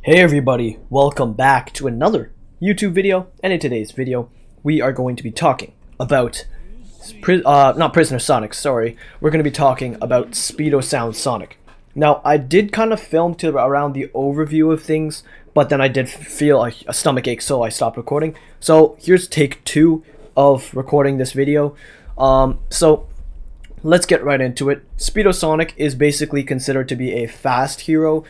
Hey everybody, welcome back to another YouTube video, and in today's video we are going to be talking about not Prisoner Sonic, sorry. We're going to be talking about Speedosound Sonic. Now, I did kind of film to around the overview of things, but then I did feel a stomach ache, so I stopped recording. So here's take 2 of recording this video. So let's get right into it. Speedosonic is basically considered to be a fast hero,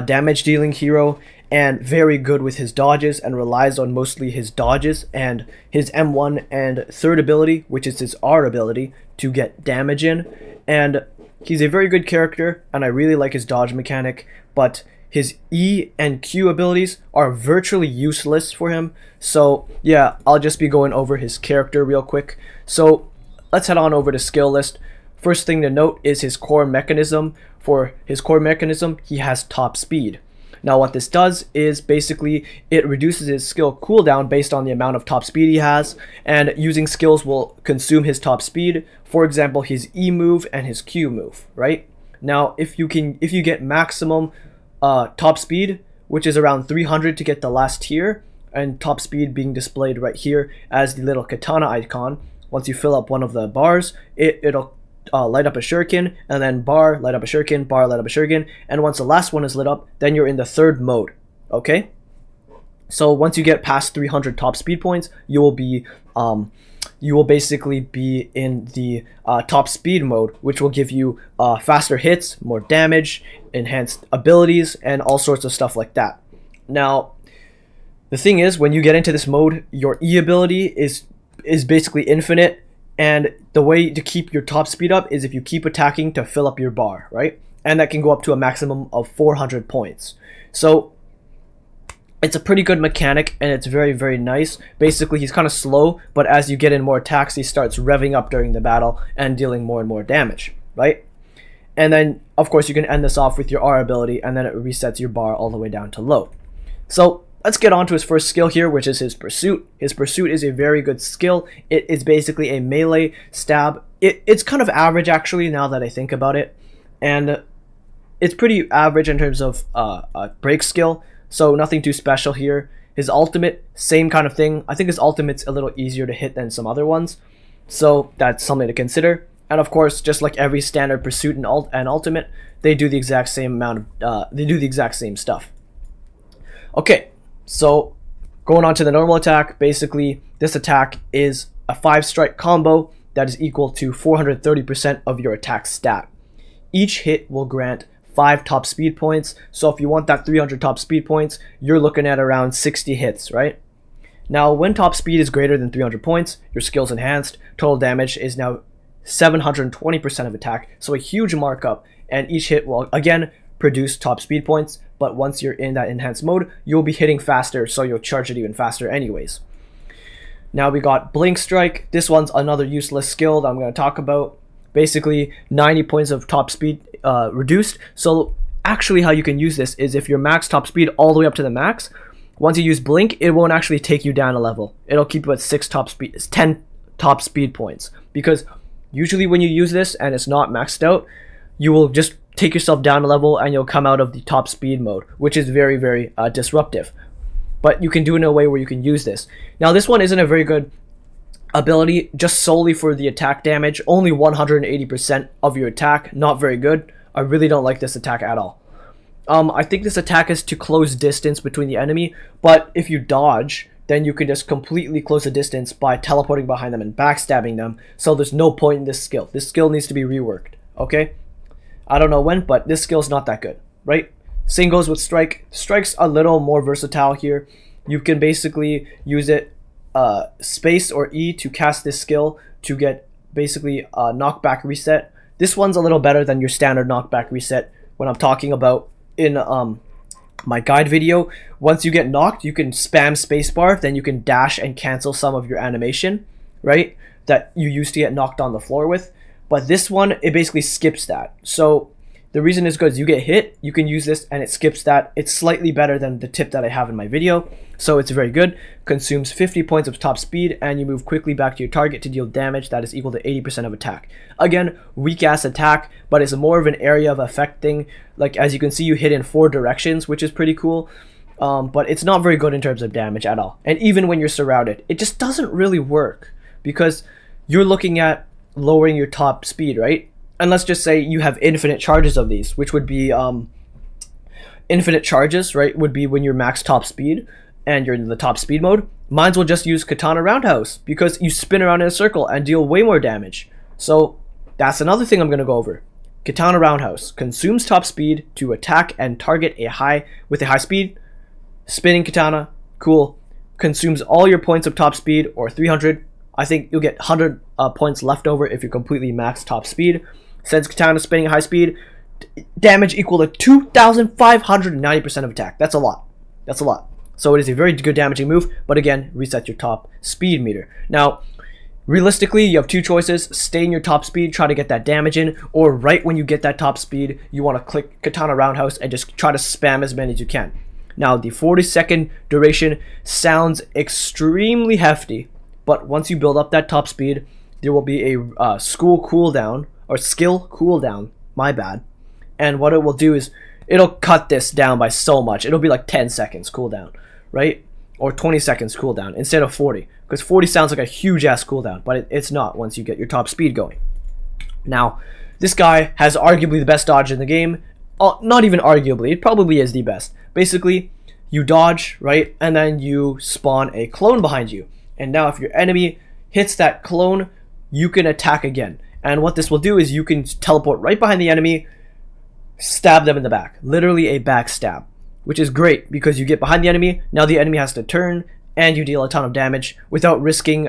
damage dealing hero, and very good with his dodges, and relies on mostly his dodges and his M1 and third ability, which is his R ability, to get damage in. And he's a very good character, and I really like his dodge mechanic, but his E and Q abilities are virtually useless for him. So yeah, I'll just be going over his character real quick. So let's head on over to skill list. First thing to note is his core mechanism. For his core mechanism, he has top speed. Now what this does is basically it reduces his skill cooldown based on the amount of top speed he has, and using skills will consume his top speed. For example, his E move and his Q move, right? Now if you get maximum top speed, which is around 300 to get the last tier, and top speed being displayed right here as the little katana icon, once you fill up one of the bars, it'll light up a shuriken, and then bar, light up a shuriken, bar, light up a shuriken, and once the last one is lit up, then you're in the third mode. Okay, so once you get past 300 top speed points, you will basically be in the top speed mode, which will give you faster hits, more damage, enhanced abilities, and all sorts of stuff like that. Now the thing is, when you get into this mode, your E ability is basically infinite. And the way to keep your top speed up is if you keep attacking to fill up your bar, right? And that can go up to a maximum of 400 points. So it's a pretty good mechanic, and it's very, very nice. Basically, he's kind of slow, but as you get in more attacks, he starts revving up during the battle and dealing more and more damage, right? And then, of course, you can end this off with your R ability, and then it resets your bar all the way down to low. So let's get on to his first skill here, which is his Pursuit. His Pursuit is a very good skill. It is basically a melee stab. It's kind of average, actually, now that I think about it. And it's pretty average in terms of break skill, so nothing too special here. His ultimate, same kind of thing. I think his ultimate's a little easier to hit than some other ones, so that's something to consider. And of course, just like every standard Pursuit and ultimate, they do the exact same amount of they do the exact same stuff. Okay. So going on to the normal attack, basically this attack is a 5-strike combo that is equal to 430% of your attack stat. Each hit will grant 5 top speed points, so if you want that 300 top speed points, you're looking at around 60 hits, right? Now when top speed is greater than 300 points, your skill's enhanced, total damage is now 720% of attack, so a huge markup, and each hit will again produce top speed points, but once you're in that enhanced mode, you'll be hitting faster, so you'll charge it even faster anyways. Now we got Blink Strike. This one's another useless skill that I'm going to talk about. Basically 90 points of top speed reduced. So actually how you can use this is if your max top speed all the way up to the max, once you use Blink, it won't actually take you down a level. It'll keep you at 10 top speed points, because usually when you use this and it's not maxed out, you will just take yourself down a level and you'll come out of the top speed mode, which is very, very disruptive. But you can do it in a way where you can use this. Now this one isn't a very good ability, just solely for the attack damage. Only 180% of your attack, not very good. I really don't like this attack at all. I think this attack is to close distance between the enemy, but if you dodge, then you can just completely close the distance by teleporting behind them and backstabbing them. So there's no point in this skill. This skill needs to be reworked, okay? I don't know when, but this skill's not that good, right? Same goes with Strike. Strike's a little more versatile here. You can basically use it space or E to cast this skill to get basically a knockback reset. This one's a little better than your standard knockback reset when I'm talking about in my guide video. Once you get knocked, you can spam spacebar, then you can dash and cancel some of your animation, right? That you used to get knocked on the floor with. But this one, it basically skips that. So the reason is because you get hit, you can use this and it skips that. It's slightly better than the tip that I have in my video. So it's very good. Consumes 50 points of top speed, and you move quickly back to your target to deal damage that is equal to 80% of attack. Again, weak ass attack, but it's more of an area of effect thing. Like as you can see, you hit in 4 directions, which is pretty cool. but it's not very good in terms of damage at all. And even when you're surrounded, it just doesn't really work because you're looking at lowering your top speed, right? And let's just say you have infinite charges of these, which would be infinite charges, right? Would be when you're max top speed and you're in the top speed mode. Mines will just use Katana Roundhouse because you spin around in a circle and deal way more damage. So that's another thing I'm going to go over. Katana Roundhouse consumes top speed to attack and target with a high speed. Spinning Katana, cool. Consumes all your points of top speed, or 300. I think you'll get 100 points left over if you're completely max top speed. Sends Katana spinning at high speed. Damage equal to 2,590% of attack. That's a lot. That's a lot. So it is a very good damaging move, but again, reset your top speed meter. Now, realistically, you have two choices. Stay in your top speed, try to get that damage in, or right when you get that top speed, you want to click Katana Roundhouse and just try to spam as many as you can. Now, the 40-second duration sounds extremely hefty, but once you build up that top speed, there will be a skill cooldown, my bad. And what it will do is, it'll cut this down by so much. It'll be like 10 seconds cooldown, right? Or 20 seconds cooldown instead of 40. Because 40 sounds like a huge ass cooldown, but it's not once you get your top speed going. Now, this guy has arguably the best dodge in the game. Not even arguably, it probably is the best. Basically, you dodge, right? And then you spawn a clone behind you. And now if your enemy hits that clone, you can attack again. And what this will do is you can teleport right behind the enemy, stab them in the back. Literally a backstab, which is great because you get behind the enemy. Now the enemy has to turn and you deal a ton of damage without risking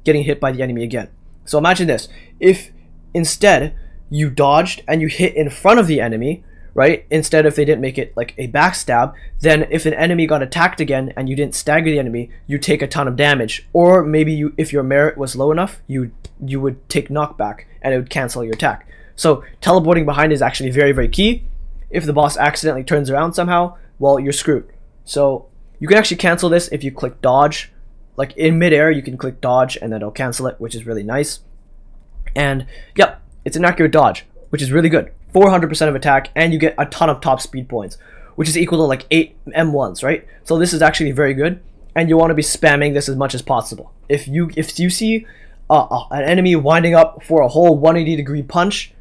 getting hit by the enemy again. So imagine this. If instead you dodged and you hit in front of the enemy, right? Instead, if they didn't make it like a backstab, then if an enemy got attacked again and you didn't stagger the enemy, you take a ton of damage. Or maybe if your merit was low enough, you would take knockback and it would cancel your attack. So teleporting behind is actually very, very key. If the boss accidentally turns around somehow, well, you're screwed. So you can actually cancel this if you click dodge. Like in midair, you can click dodge and then it'll cancel it, which is really nice. And yep, it's an accurate dodge, which is really good. 400% of attack, and you get a ton of top speed points, which is equal to like 8 M1s, right? So this is actually very good, and you want to be spamming this as much as possible. If you see an enemy winding up for a whole 180-degree punch,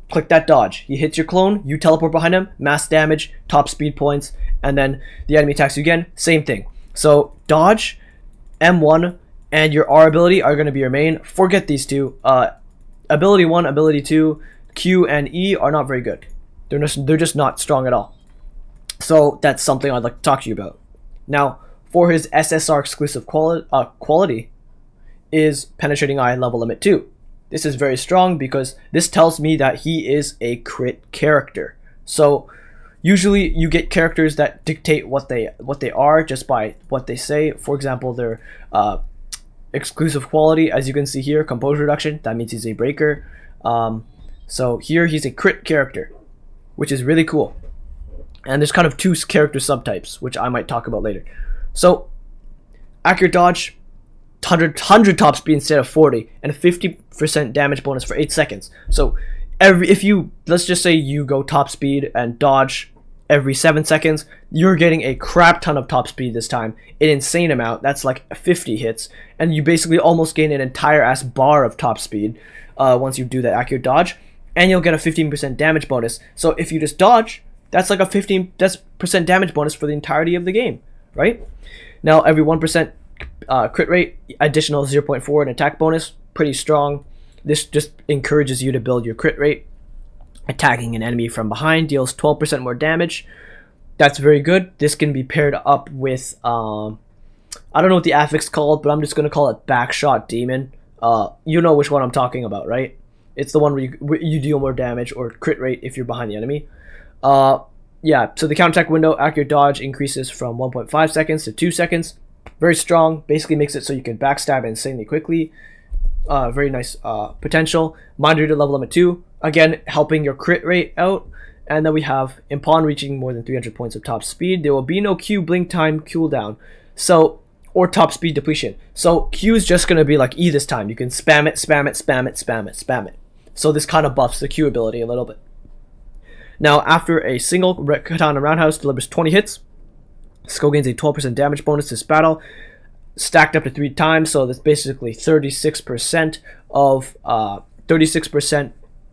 click that dodge. He hits your clone, you teleport behind him, mass damage, top speed points, and then the enemy attacks you again, same thing. So dodge, M1, and your R ability are going to be your main. Forget these two. Ability 1, ability 2, Q and E are not very good. They're just not strong at all. So that's something I'd like to talk to you about. Now, for his SSR exclusive quality is Penetrating Eye level limit 2. This is very strong because this tells me that he is a crit character. So usually you get characters that dictate what they are just by what they say. For example, their exclusive quality, as you can see here, composure reduction, that means he's a breaker. So here he's a crit character, which is really cool. And there's kind of two character subtypes, which I might talk about later. So accurate dodge, 100 top speed instead of 40, and a 50% damage bonus for 8 seconds. So let's just say you go top speed and dodge every 7 seconds, you're getting a crap ton of top speed this time, an insane amount. That's like 50 hits, and you basically almost gain an entire ass bar of top speed once you do that accurate dodge, and you'll get a 15% damage bonus. So if you just dodge, that's like a 15% damage bonus for the entirety of the game, right? Now every 1% crit rate, additional 0.4 in attack bonus, pretty strong. This just encourages you to build your crit rate. Attacking an enemy from behind deals 12% more damage. That's very good. This can be paired up with, I don't know what the affix called, but I'm just going to call it Backshot Demon. You know which one I'm talking about, right? It's the one where you deal more damage or crit rate if you're behind the enemy. Yeah, so the counterattack window, accurate dodge increases from 1.5 seconds to 2 seconds. Very strong. Basically makes it so you can backstab insanely quickly. Very nice potential. Mind Reader level limit 2. Again, helping your crit rate out. And then we have, upon reaching more than 300 points of top speed, there will be no Q blink time cooldown. So, or top speed depletion. So Q is just going to be like E this time. You can spam it, spam it, spam it, spam it, spam it. So this kind of buffs the Q ability a little bit. Now, after a single Katana Roundhouse delivers 20 hits, Skull gains a 12% damage bonus this battle, stacked up to 3 times, so that's basically 36% of 36%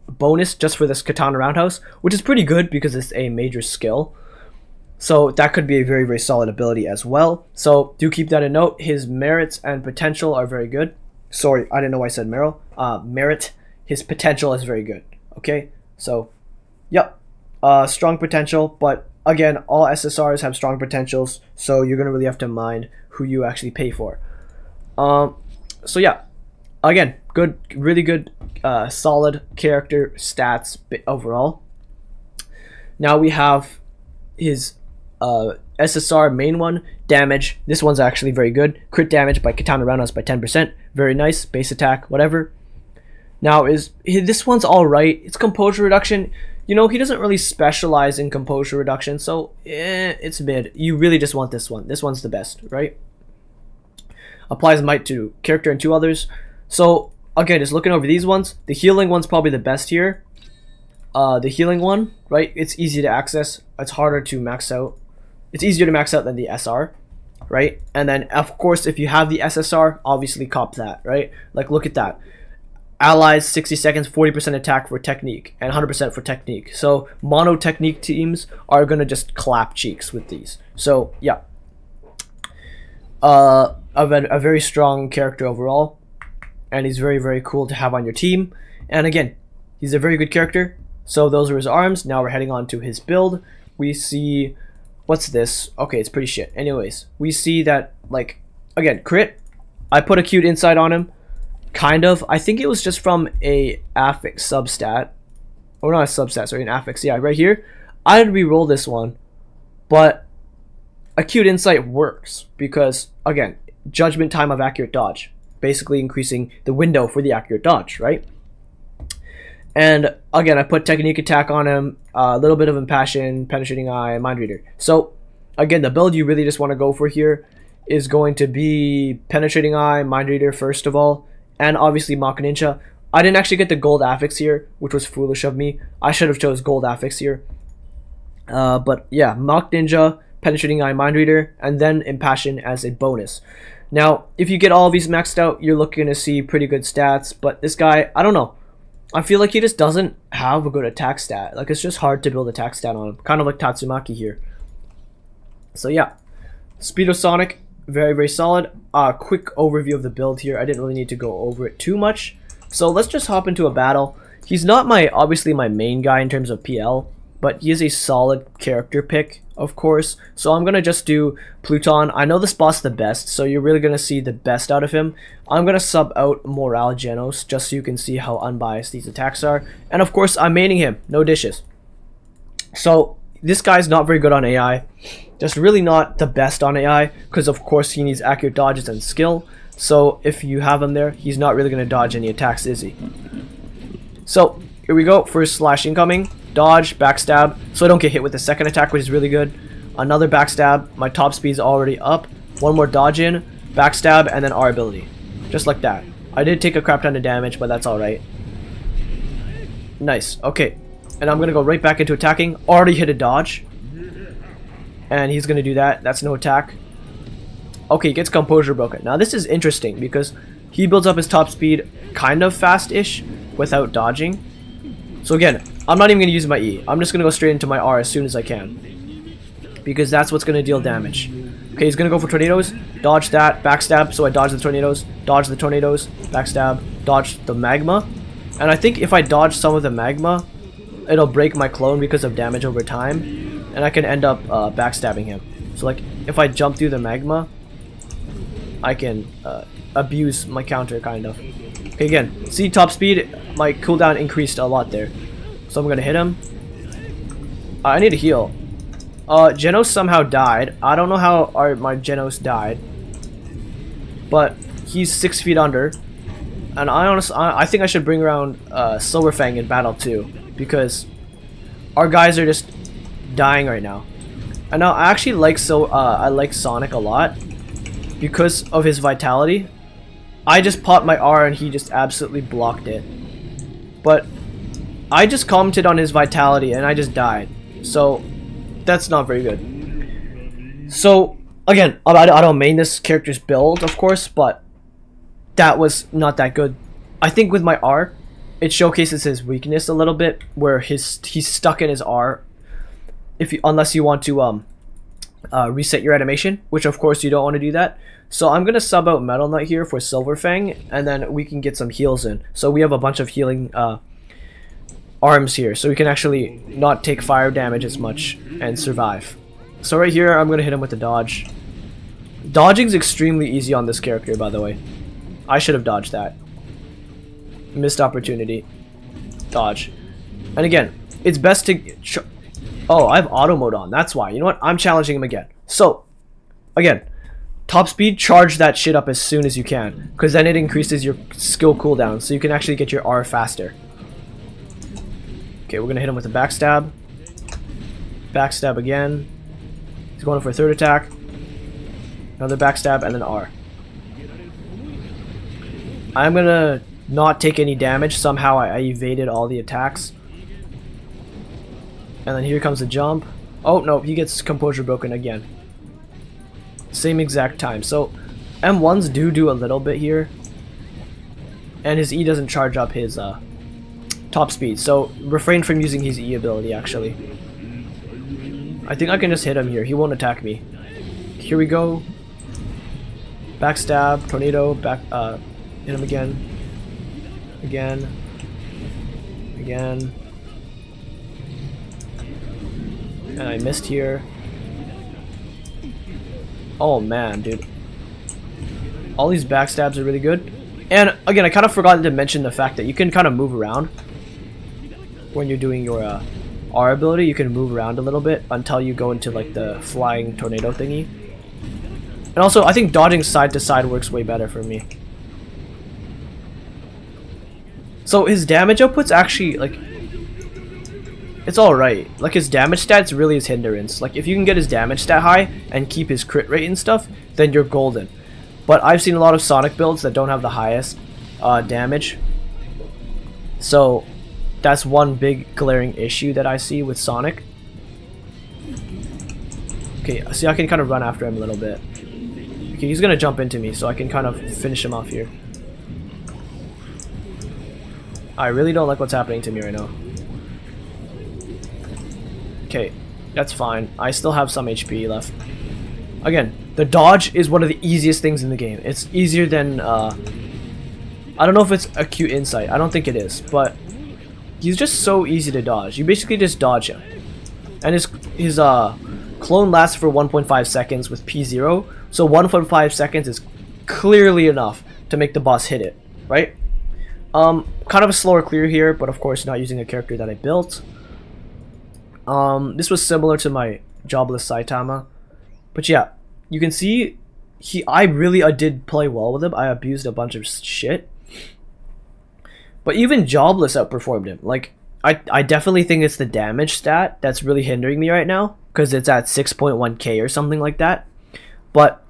bonus just for this Katana Roundhouse, which is pretty good because it's a major skill. So that could be a very, very solid ability as well. So do keep that in note. His merits and potential are very good. Sorry, I didn't know why I said merit. His potential is very good. Okay, so yep, strong potential, but again, all SSRs have strong potentials, so you're gonna really have to mind who you actually pay for. So yeah, again, good, really good, solid character stats overall. Now we have his SSR main one, damage. This one's actually very good. Crit damage by Katana Roundhouse by 10%. Very nice. Base attack, whatever. Now this one's alright. It's composure reduction. You know, he doesn't really specialize in composure reduction, so it's mid. You really just want this one. This one's the best, right? Applies might to character and 2 others. So again, just looking over these ones, the healing one's probably the best here. The healing one, right? It's easy to access. It's harder to max out. It's easier to max out than the SR, right? And then, of course, if you have the SSR, obviously cop that, right? Like, look at that. Allies, 60 seconds, 40% attack for technique, and 100% for technique. So, mono technique teams are going to just clap cheeks with these. So, yeah. A very strong character overall, and he's very, very cool to have on your team. And again, he's a very good character. So, those are his arms. Now we're heading on to his build. We see... What's this? Okay, it's pretty shit. Anyways, we see that, like, again, crit. I put acute insight on him. Kind of. I think it was just from a affix substat. Or not a substat, sorry, an affix. Yeah, right here. I'd re-roll this one. But acute insight works because, again, judgment time of accurate dodge. Basically increasing the window for the accurate dodge, right? And again, I put technique attack on him, a little bit of impassion, penetrating eye, mind reader. So again, the build you really just want to go for here is going to be penetrating eye, mind reader first of all, and obviously Mach Ninja. I didn't actually get the gold affix here, which was foolish of me. I should have chose gold affix here. But yeah, Mach Ninja, penetrating eye, mind reader, and then impassion as a bonus. Now, if you get all of these maxed out, you're looking to see pretty good stats. But this guy, I don't know. I feel like he just doesn't have a good attack stat. Like, it's just hard to build attack stat on him. Kind of like Tatsumaki here. So, yeah. Speedosonic, very, very solid. Quick overview of the build here. I didn't really need to go over it too much. So, let's just hop into a battle. He's not obviously my main guy in terms of PL, but he is a solid character pick, of course. So I'm going to just do Pluton. I know this boss the best, so you're really going to see the best out of him. I'm going to sub out Morale Genos, just so you can see how unbiased these attacks are. And of course, I'm maining him. No dishes. So this guy's not very good on AI. Just really not the best on AI, because of course he needs accurate dodges and skill. So if you have him there, he's not really going to dodge any attacks, is he? So here we go. First slash incoming. Dodge, backstab, so I don't get hit with the second attack, which is really good. Another backstab, my top speed's already up. One more dodge in, backstab, and then R ability. Just like that. I did take a crap ton of damage, but that's alright. Nice, okay. And I'm gonna go right back into attacking. Already hit a dodge. And he's gonna do that. That's no attack. Okay, he gets composure broken. Now this is interesting because he builds up his top speed kind of fast-ish without dodging. So again, I'm not even going to use my E. I'm just going to go straight into my R as soon as I can. Because that's what's going to deal damage. Okay, he's going to go for tornadoes. Dodge that. Backstab. So I dodge the tornadoes. Dodge the tornadoes. Backstab. Dodge the magma. And I think if I dodge some of the magma, it'll break my clone because of damage over time. And I can end up backstabbing him. So like, if I jump through the magma, I can abuse my counter, kind of. Okay, again, see top speed, my cooldown increased a lot there. So I'm gonna hit him. I need to heal. Genos somehow died. I don't know how my Genos died. But he's 6 feet under. And I think I should bring around Silverfang in battle too. Because our guys are just dying right now. And now I actually like I like Sonic a lot. Because of his vitality. I just popped my R and he just absolutely blocked it. But I just commented on his vitality and I just died. So that's not very good. So again, I don't main this character's build, of course, but that was not that good. I think with my R, it showcases his weakness a little bit, where he's stuck in his R. Unless you want to reset your animation, which of course you don't want to do that. So I'm gonna sub out Metal Knight here for Silver Fang, and then we can get some heals in. So we have a bunch of healing arms here, so we can actually not take fire damage as much and survive. So right here, I'm gonna hit him with the dodge. Dodging's extremely easy on this character, by the way. I should have dodged that. Missed opportunity. Dodge. And again, it's best to... Oh, I have auto mode on. That's why. You know what? I'm challenging him again. So, again, top speed, charge that shit up as soon as you can, because then it increases your skill cooldown, so you can actually get your R faster. Okay, we're gonna hit him with a backstab. Backstab again. He's going for a third attack. Another backstab, and then R. I'm gonna not take any damage. Somehow I evaded all the attacks. And then here comes the jump. Oh, no, he gets composure broken again. Same exact time. So, M1s do a little bit here. And his E doesn't charge up his top speed. So, refrain from using his E ability, actually. I think I can just hit him here. He won't attack me. Here we go. Backstab, tornado, hit him again. Again. And I missed here. Oh man, dude. All these backstabs are really good. And again, I kind of forgot to mention the fact that you can kind of move around. When you're doing your R ability, you can move around a little bit until you go into like the flying tornado thingy. And also, I think dodging side to side works way better for me. So his damage output's actually like... It's alright. Like, his damage stats really is hindrance. Like, if you can get his damage stat high and keep his crit rate and stuff, then you're golden. But I've seen a lot of Sonic builds that don't have the highest damage. So, that's one big glaring issue that I see with Sonic. Okay, see, I can kind of run after him a little bit. Okay, he's gonna jump into me, so I can kind of finish him off here. I really don't like what's happening to me right now. Okay, that's fine. I still have some HP left. Again, the dodge is one of the easiest things in the game. It's easier than, I don't know if it's acute insight. I don't think it is, but he's just so easy to dodge. You basically just dodge him. And his clone lasts for 1.5 seconds with P0, so 1.5 seconds is clearly enough to make the boss hit it, right? Kind of a slower clear here, but of course not using a character that I built. This was similar to my Jobless Saitama, but yeah, you can see I really did play well with him. I abused a bunch of shit, but even Jobless outperformed him. Like, I definitely think it's the damage stat that's really hindering me right now, because it's at 6.1k or something like that. But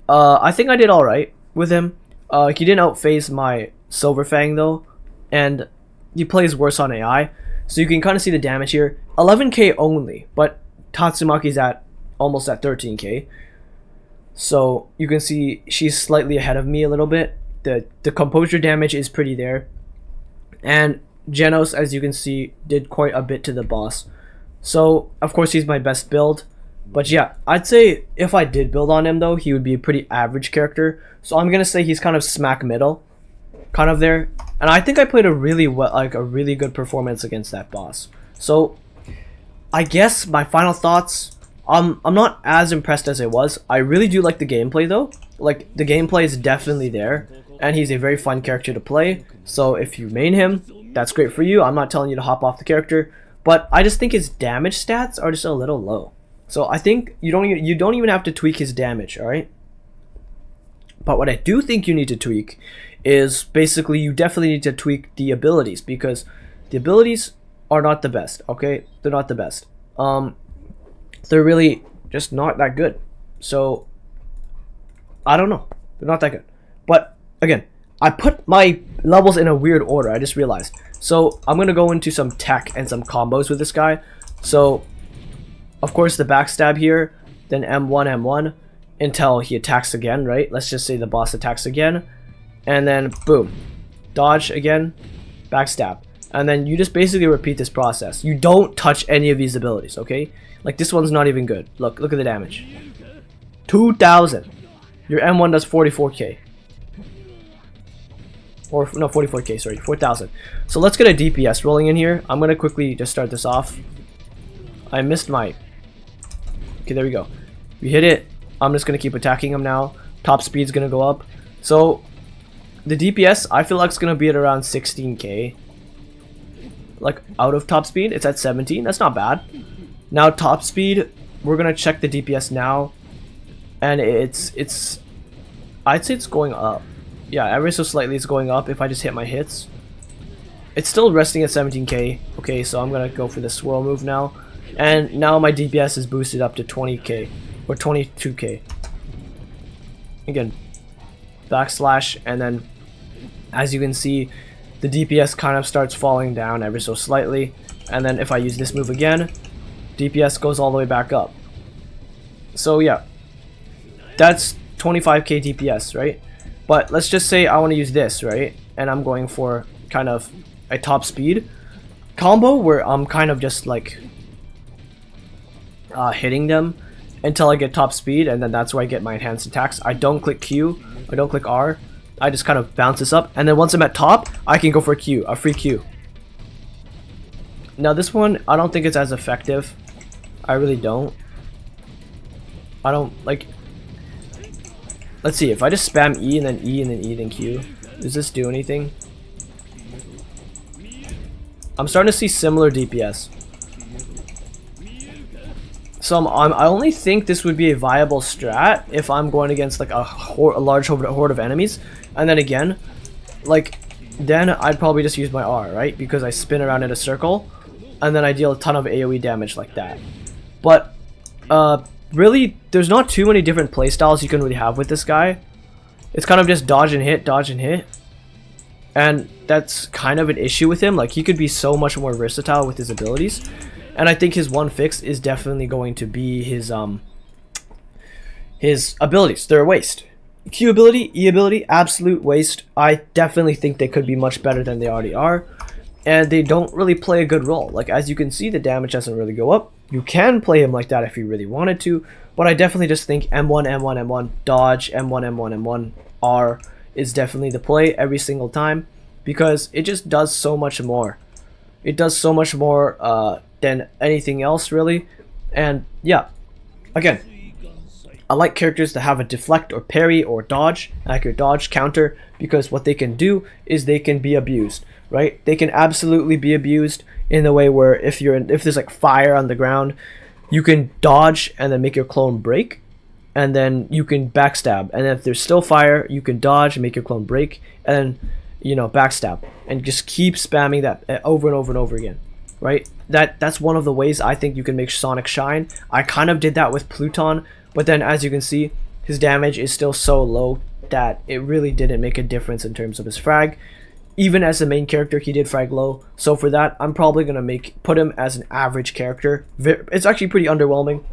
I think I did all right with him. He didn't outphase my Silver Fang though, and he plays worse on AI. So you can kind of see the damage here. 11k only, but Tatsumaki's almost at 13k. So you can see she's slightly ahead of me a little bit. The composure damage is pretty there. And Genos, as you can see, did quite a bit to the boss. So of course he's my best build. But yeah, I'd say if I did build on him though, he would be a pretty average character. So I'm gonna say he's kind of smack middle. Kind of there. And I think I played a really good performance against that boss. So I guess my final thoughts, I'm not as impressed as I was. I really do like the gameplay though. Like, the gameplay is definitely there, and he's a very fun character to play. So if you main him, that's great for you. I'm not telling you to hop off the character, but I just think his damage stats are just a little low. So I think you don't even have to tweak his damage, all right? But what I do think you need to tweak is basically you definitely need to tweak the abilities, because the abilities are not the best, okay? They're not the best. They're really just not that good. So, I don't know. They're not that good. But, again, I put my levels in a weird order, I just realized. So, I'm going to go into some tech and some combos with this guy. So, of course, the backstab here, then M1, M1 until he attacks again, right? Let's just say the boss attacks again, and then boom, dodge again, backstab. And then you just basically repeat this process. You don't touch any of these abilities, okay? Like this one's not even good. Look at the damage. 2,000. Your M1 does 44k. Or no, 44k, sorry, 4,000. So let's get a DPS rolling in here. I'm gonna quickly just start this off. I missed my... Okay, there we go. We hit it. I'm just gonna keep attacking him now. Top speed's gonna go up. So the DPS, I feel like it's gonna be at around 16k. Like out of top speed, it's at 17. That's not bad. Now top speed, we're gonna check the DPS now, and it's I'd say it's going up. Yeah, ever so slightly it's going up if I just hit my hits. It's still resting at 17k. Okay, so I'm gonna go for the swirl move now, and now my DPS is boosted up to 20k or 22k. Again, backslash, and then as you can see, the DPS kind of starts falling down ever so slightly, and then if I use this move again, DPS goes all the way back up. So yeah, that's 25k DPS, right? But let's just say I want to use this, right? And I'm going for kind of a top speed combo where I'm kind of just like hitting them until I get top speed, and then that's where I get my enhanced attacks. I don't click Q, I don't click R. I just kind of bounce this up, and then once I'm at top, I can go for a Q, a free Q. Now this one, I don't think it's as effective. I really don't. I don't like... Let's see, if I just spam E and then E and then E then Q, does this do anything? I'm starting to see similar DPS. So I only think this would be a viable strat if I'm going against like a large horde of enemies. And then again, like, then I'd probably just use my R, right? Because I spin around in a circle, and then I deal a ton of AoE damage like that. But, really, there's not too many different playstyles you can really have with this guy. It's kind of just dodge and hit, dodge and hit. And that's kind of an issue with him. Like, he could be so much more versatile with his abilities. And I think his one fix is definitely going to be his abilities. They're a waste. Q ability, E ability, absolute waste. I definitely think they could be much better than they already are. And they don't really play a good role. Like, as you can see, the damage doesn't really go up. You can play him like that if you really wanted to. But I definitely just think M1, M1, M1, dodge, M1, M1, M1, R is definitely the play every single time. Because it just does so much more. It does so much more than anything else, really. And, yeah. Again, I like characters that have a deflect or parry or dodge, like your dodge counter, because what they can do is they can be abused, right? They can absolutely be abused in the way where if there's like fire on the ground, you can dodge and then make your clone break, and then you can backstab, and if there's still fire, you can dodge and make your clone break, and then, you know, backstab, and just keep spamming that over and over and over again, right? That's one of the ways I think you can make Sonic shine. I kind of did that with Pluton, but then as you can see, his damage is still so low that it really didn't make a difference in terms of his frag. Even as the main character, he did frag low. So for that, I'm probably going to put him as an average character. It's actually pretty underwhelming,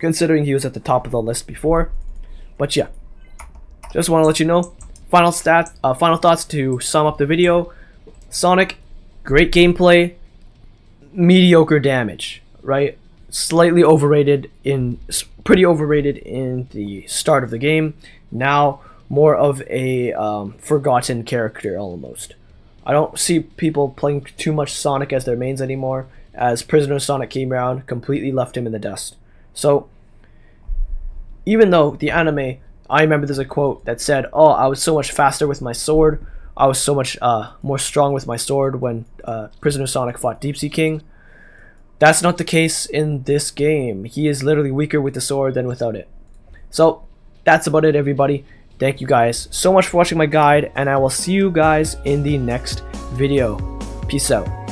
considering he was at the top of the list before. But yeah, just want to let you know. Final thoughts to sum up the video. Sonic, great gameplay, mediocre damage, right? Slightly overrated pretty overrated in the start of the game. Now more of a forgotten character almost. I don't see people playing too much Sonic as their mains anymore, as Prisoner Sonic came around, completely left him in the dust. So even though the anime, I remember there's a quote that said, "Oh, I was so much faster with my sword. I was so much more strong with my sword when Prisoner Sonic fought Deep Sea King." That's not the case in this game. He is literally weaker with the sword than without it. So that's about it, everybody. Thank you guys so much for watching my guide, and I will see you guys in the next video. Peace out.